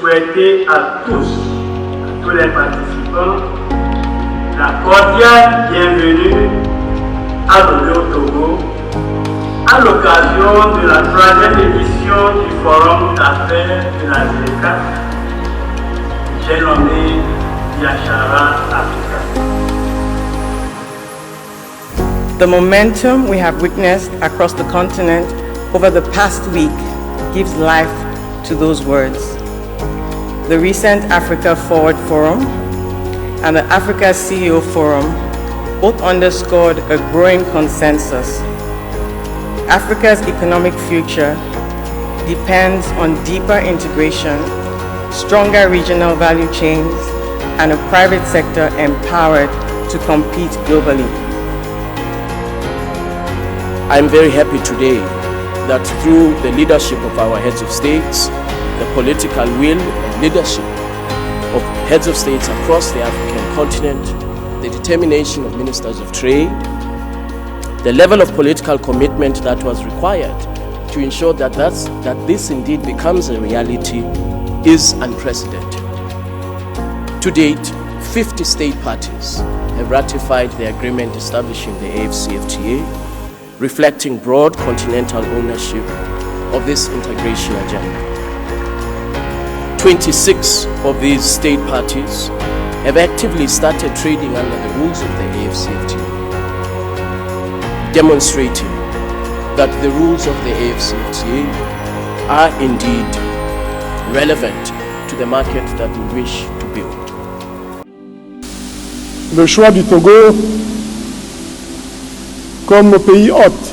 souhaiter à tous les participants, la cordiale bienvenue à l'Oyo Togo, à l'occasion de la 3e édition du Forum d'affaires de la ZLECAf. J'ai nommé Yachara Africa. The momentum we have witnessed across the continent over the past week gives life to those words. The recent Africa Forward Forum and the Africa CEO Forum both underscored a growing consensus. Africa's economic future depends on deeper integration, stronger regional value chains, and a private sector empowered to compete globally. I'm very happy today that through the leadership of our heads of states, the political will and leadership of heads of states across the African continent, the determination of ministers of trade, the level of political commitment that was required to ensure that this indeed becomes a reality is unprecedented. To date, 50 state parties have ratified the agreement establishing the AFCFTA, reflecting broad continental ownership of this integration agenda. 26 of these state parties have actively started trading under the rules of the AFCFTA, demonstrating that the rules of the AFCFTA are indeed relevant to the market that we wish to build. Le choix du Togo comme pays hôte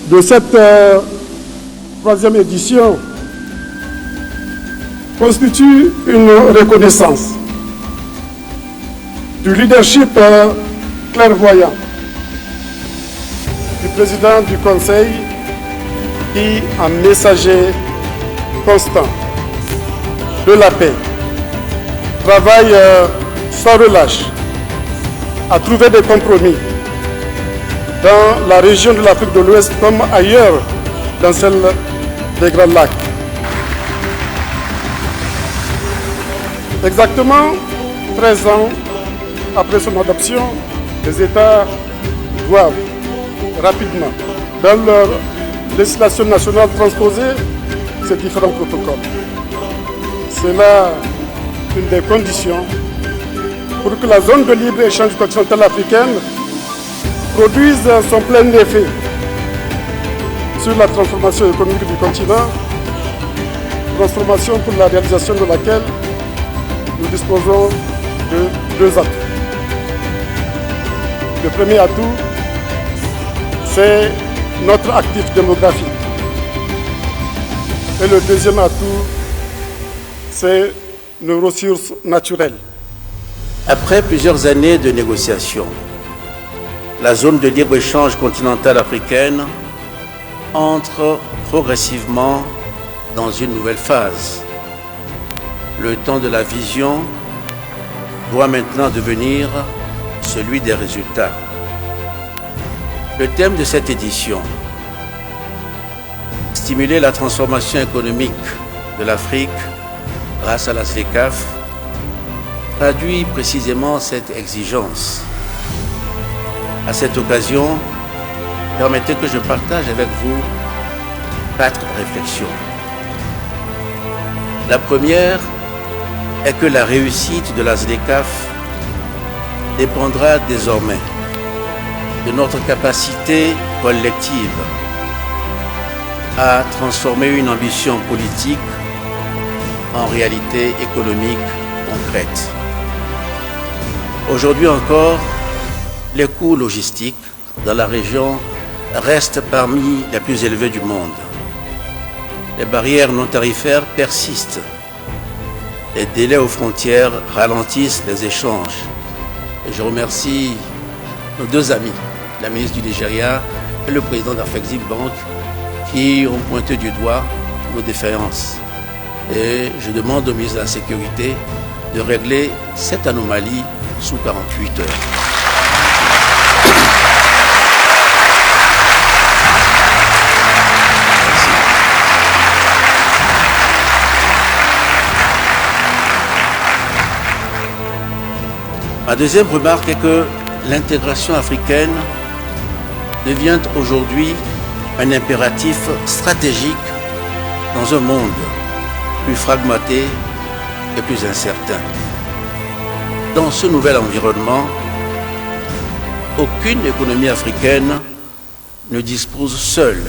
de cette 3e édition constitue une reconnaissance du leadership clairvoyant du président du Conseil qui, en messager constant de la paix, travaille sans relâche à trouver des compromis dans la région de l'Afrique de l'Ouest comme ailleurs dans celle des Grands Lacs. Exactement 13 ans après son adoption, les États doivent rapidement, dans leur législation nationale, transposer ces différents protocoles. C'est là une des conditions pour que la zone de libre-échange continentale africaine produise son plein effet sur la transformation économique du continent, transformation pour la réalisation de laquelle nous disposons de 2 atouts. Le premier atout, c'est notre actif démographique. Et le deuxième atout, c'est nos ressources naturelles. Après plusieurs années de négociations, la zone de libre-échange continentale africaine entre progressivement dans une nouvelle phase. Le temps de la vision doit maintenant devenir celui des résultats. Le thème de cette édition, stimuler la transformation économique de l'Afrique grâce à la ZLECAf, traduit précisément cette exigence. À cette occasion, permettez que je partage avec vous 4 réflexions. La première est que la réussite de la ZLECAf dépendra désormais de notre capacité collective à transformer une ambition politique en réalité économique concrète. Aujourd'hui encore, les coûts logistiques dans la région restent parmi les plus élevés du monde. Les barrières non tarifaires persistent. Les délais aux frontières ralentissent les échanges. Et je remercie nos 2 amis, la ministre du Nigeria et le président d'Afreximbank, qui ont pointé du doigt nos défaillances. Et je demande au ministre de la Sécurité de régler cette anomalie sous 48 heures. Ma deuxième remarque est que l'intégration africaine devient aujourd'hui un impératif stratégique dans un monde plus fragmenté et plus incertain. Dans ce nouvel environnement, aucune économie africaine ne dispose seule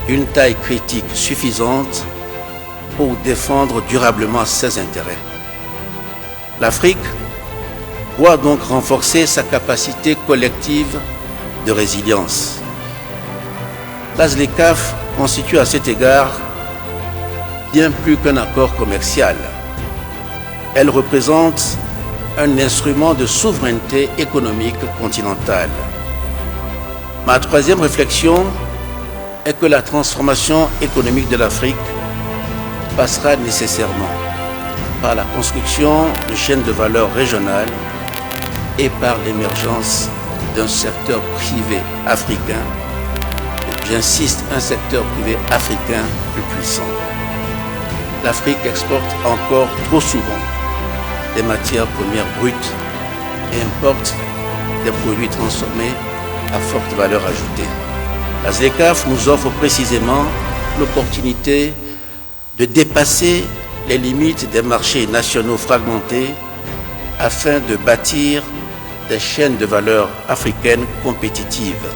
d'une taille critique suffisante pour défendre durablement ses intérêts. L'Afrique doit donc renforcer sa capacité collective de résilience. La ZLECAf constitue à cet égard bien plus qu'un accord commercial. Elle représente un instrument de souveraineté économique continentale. Ma troisième réflexion est que la transformation économique de l'Afrique passera nécessairement par la construction de chaînes de valeur régionales et par l'émergence d'un secteur privé africain, j'insiste, un secteur privé africain plus puissant. L'Afrique exporte encore trop souvent des matières premières brutes et importe des produits transformés à forte valeur ajoutée. La ZLECAf nous offre précisément l'opportunité de dépasser les limites des marchés nationaux fragmentés afin de bâtir des chaînes de valeur africaines compétitives.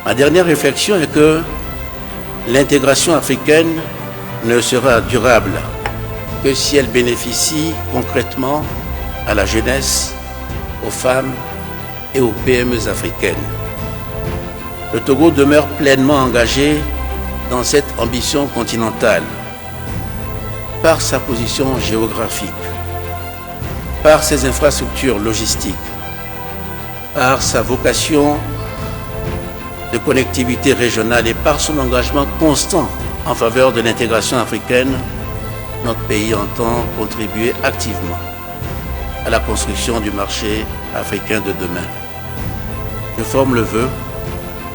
Ma dernière réflexion est que l'intégration africaine ne sera durable que si elle bénéficie concrètement à la jeunesse, aux femmes et aux PME africaines. Le Togo demeure pleinement engagé dans cette ambition continentale par sa position géographique, par ses infrastructures logistiques, par sa vocation de connectivité régionale et par son engagement constant en faveur de l'intégration africaine. Notre pays entend contribuer activement à la construction du marché africain de demain. Je forme le vœu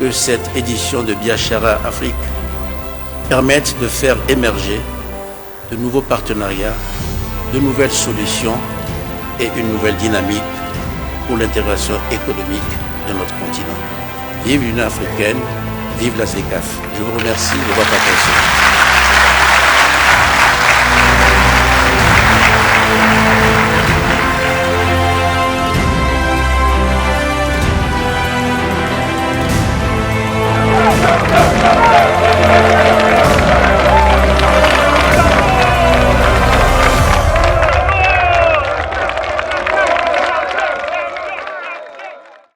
que cette édition de Biashara Afrique permette de faire émerger de nouveaux partenariats, de nouvelles solutions et une nouvelle dynamique pour l'intégration économique de notre continent. Vive l'Union africaine, vive la ZLECAf. Je vous remercie de votre attention.